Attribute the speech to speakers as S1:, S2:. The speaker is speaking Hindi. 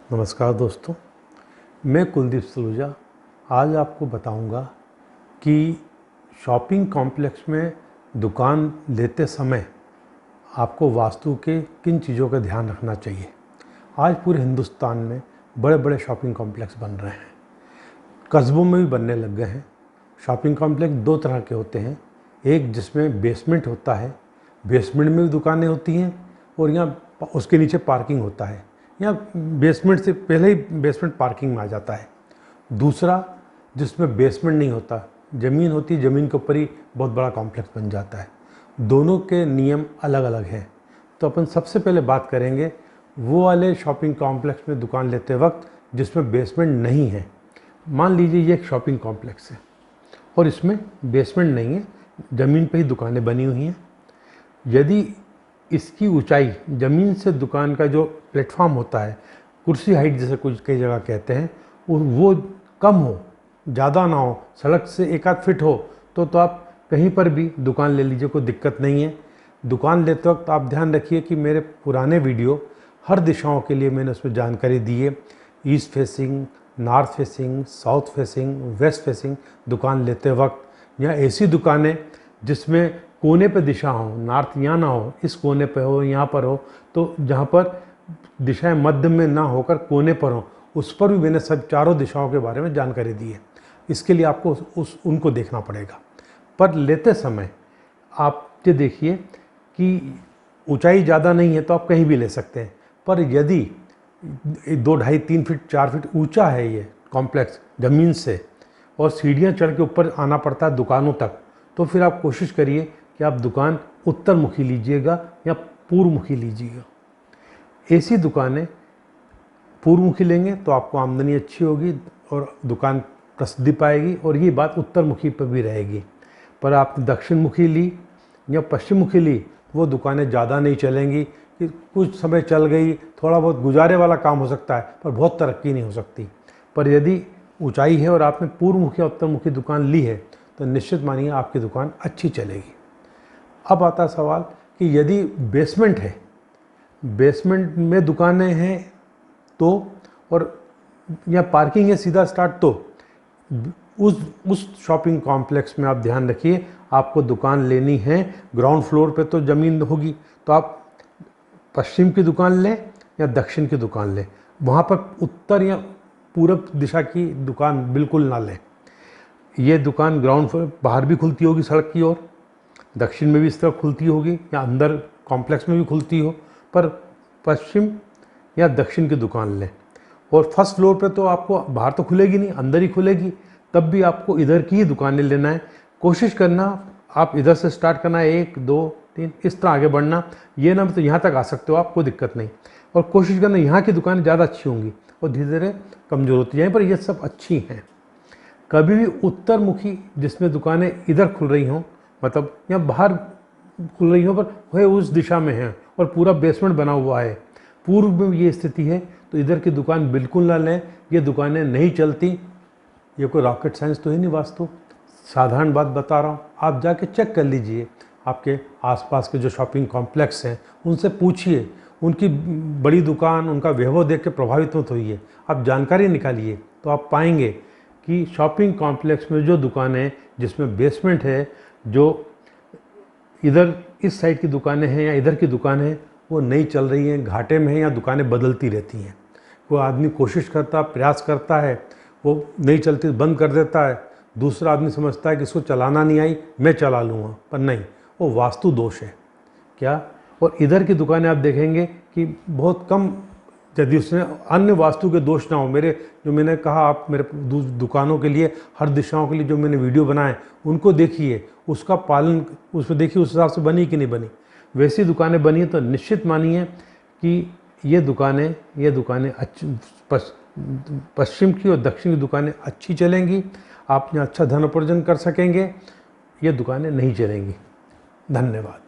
S1: नमस्कार दोस्तों, मैं कुलदीप सलूजा आज आपको बताऊंगा कि शॉपिंग कॉम्प्लेक्स में दुकान लेते समय आपको वास्तु के किन चीज़ों का ध्यान रखना चाहिए। आज पूरे हिंदुस्तान में बड़े बड़े शॉपिंग कॉम्प्लेक्स बन रहे हैं, कस्बों में भी बनने लग गए हैं। शॉपिंग कॉम्प्लेक्स दो तरह के होते हैं, एक जिसमें बेसमेंट होता है, बेसमेंट में भी दुकानें होती हैं और यहाँ उसके नीचे पार्किंग होता है, या बेसमेंट से पहले ही बेसमेंट पार्किंग में आ जाता है। दूसरा जिसमें बेसमेंट नहीं होता, ज़मीन होती है, ज़मीन के ऊपर ही बहुत बड़ा कॉम्प्लेक्स बन जाता है। दोनों के नियम अलग अलग हैं। तो अपन सबसे पहले बात करेंगे वो वाले शॉपिंग कॉम्प्लेक्स में दुकान लेते वक्त जिसमें बेसमेंट नहीं है। मान लीजिए ये एक शॉपिंग कॉम्प्लेक्स है और इसमें बेसमेंट नहीं है, ज़मीन पे ही दुकानें बनी हुई हैं। यदि इसकी ऊंचाई ज़मीन से दुकान का जो प्लेटफॉर्म होता है, कुर्सी हाइट जैसे कुछ कई जगह कहते हैं, वो कम हो, ज़्यादा ना हो, सड़क से एक आध फिट हो, तो आप कहीं पर भी दुकान ले लीजिए, कोई दिक्कत नहीं है। दुकान लेते वक्त आप ध्यान रखिए कि मेरे पुराने वीडियो हर दिशाओं के लिए मैंने उसमें जानकारी दी है। East facing, north facing, south facing, waste facing दुकान लेते वक्त, या ऐसी दुकानें जिसमें कोने पे दिशा हो, नॉर्थ यहाँ ना हो, इस कोने पे हो, यहाँ पर हो, तो जहाँ पर दिशाएं मध्य में ना होकर कोने पर हो, उस पर भी मैंने सब चारों दिशाओं के बारे में जानकारी दी है। इसके लिए आपको उनको देखना पड़ेगा। पर लेते समय आप ये देखिए कि ऊंचाई ज़्यादा नहीं है तो आप कहीं भी ले सकते हैं, पर यदि 2, 2.5, 3 फीट 4 फीट ऊंचा है ये कॉम्प्लेक्स ज़मीन से और सीढ़ियाँ चढ़ के ऊपर आना पड़ता है दुकानों तक, तो फिर आप कोशिश करिए कि आप दुकान उत्तर मुखी लीजिएगा या पूर्व मुखी लीजिएगा। ऐसी दुकानें पूर्व मुखी लेंगे तो आपको आमदनी अच्छी होगी और दुकान प्रसिद्धि पाएगी, और ये बात उत्तर मुखी पर भी रहेगी। पर आपने दक्षिण मुखी ली या पश्चिम मुखी ली, वो दुकानें ज़्यादा नहीं चलेंगी, कि कुछ समय चल गई, थोड़ा बहुत गुजारे वाला काम हो सकता है पर बहुत तरक्की नहीं हो सकती। पर यदि ऊंचाई है और आपने पूर्व मुखी या उत्तर मुखी दुकान ली है तो निश्चित मानिए आपकी दुकान अच्छी चलेगी। अब आता है सवाल कि यदि बेसमेंट है, बेसमेंट में दुकानें हैं तो, और या पार्किंग है सीधा स्टार्ट, तो उस शॉपिंग कॉम्प्लेक्स में आप ध्यान रखिए, आपको दुकान लेनी है ग्राउंड फ्लोर पे तो ज़मीन होगी, तो आप पश्चिम की दुकान लें या दक्षिण की दुकान लें, वहाँ पर उत्तर या पूरब दिशा की दुकान बिल्कुल ना लें। ये दुकान ग्राउंड फ्लोर बाहर भी खुलती होगी सड़क की ओर, दक्षिण में भी इस तरफ खुलती होगी या अंदर कॉम्प्लेक्स में भी खुलती हो, पर पश्चिम या दक्षिण की दुकान लें। और फर्स्ट फ्लोर पे तो आपको बाहर तो खुलेगी नहीं, अंदर ही खुलेगी, तब भी आपको इधर की ही दुकानें लेना है। कोशिश करना आप इधर से स्टार्ट करना है, 1, 2, 3 इस तरह आगे बढ़ना, ये ना तो यहाँ तक आ सकते हो आप, कोई दिक्कत नहीं। और कोशिश करना यहाँ की दुकानें ज़्यादा अच्छी होंगी और धीरे धीरे कमज़ोर होती जाएँ, पर ये सब अच्छी हैं। कभी भी उत्तर मुखी जिसमें दुकानें इधर खुल रही हों, मतलब या बाहर खुल रही हो पर वह उस दिशा में है और पूरा बेसमेंट बना हुआ है, पूर्व में ये स्थिति है, तो इधर की दुकान बिल्कुल ना लें। ये दुकानें नहीं चलती। ये कोई रॉकेट साइंस तो है नहीं वास्तु, साधारण बात बता रहा हूँ। आप जाके चेक कर लीजिए, आपके आसपास के जो शॉपिंग कॉम्प्लेक्स हैं उनसे पूछिए, उनकी बड़ी दुकान, उनका वैभव देख के प्रभावित मत होइए, आप जानकारी निकालिए, तो आप पाएंगे कि शॉपिंग कॉम्प्लेक्स में जो दुकानें जिसमें बेसमेंट है, जो इधर इस साइड की दुकानें हैं या इधर की दुकानें हैं, वो नहीं चल रही हैं, घाटे में हैं या दुकानें बदलती रहती हैं। वो आदमी कोशिश करता, प्रयास करता है, वो नहीं चलती बंद कर देता है। दूसरा आदमी समझता है कि इसको चलाना नहीं आई, मैं चला लूँगा, पर नहीं, वो वास्तु दोष है क्या। और इधर की दुकानें आप देखेंगे कि बहुत कम, यदि उसमें अन्य वास्तु के दोष ना हो, मेरे जो मैंने कहा, आप मेरे दुकानों के लिए हर दिशाओं के लिए जो मैंने वीडियो बनाए उनको देखिए, उसका पालन उसमें देखिए उस हिसाब से बनी कि नहीं बनी। वैसी दुकानें बनी है तो निश्चित मानिए कि ये दुकानें अच्छी, पश्चिम की और दक्षिण की दुकानें अच्छी चलेंगी, आप यहाँ अच्छा धन उपार्जन कर सकेंगे। ये दुकानें नहीं चलेंगी। धन्यवाद।